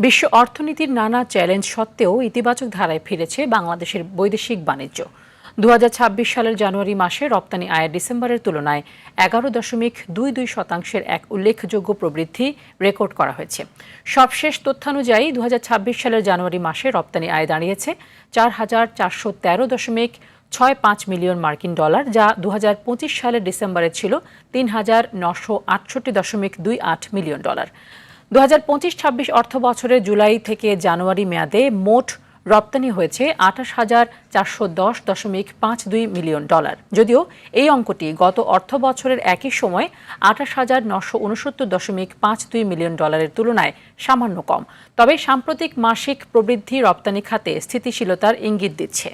বিশ্ব অর্থনীতির নানা চ্যালেঞ্জ সত্ত্বেও ইতিবাচক ধারায় ফিরেছে বাংলাদেশের বৈদেশিক বাণিজ্য। ২০২৬ সালের জানুয়ারি মাসে রপ্তানি আয়ের ডিসেম্বরের তুলনায় ১১.২২% এক উল্লেখযোগ্য প্রবৃদ্ধি রেকর্ড করা হয়েছে। সবশেষ তথ্যানুযায়ী ২০২৬ সালের জানুয়ারি মাসে রপ্তানি আয় দাঁড়িয়েছে ৪,৪১৩.65 মিলিয়ন মার্কিন ডলার, যা ২০২৫ সালের ডিসেম্বরে ছিল ৩,৯৬৮.28 মিলিয়ন ডলার। ২০২৫-২৬ অর্থ বছরের জুলাই থেকে জানুয়ারি মেয়াদে মোট রপ্তানি হয়েছে ২৮,৪১০.52 মিলিয়ন ডলার। যদিও এই অঙ্কটি গত অর্থ বছরের একই সময় ২৮,৯৬৯.52 মিলিয়ন ডলারের তুলনায় সামান্য কম, তবে সাম্প্রতিক মাসিক প্রবৃদ্ধি রপ্তানি খাতে স্থিতিশীলতার ইঙ্গিত দিচ্ছে।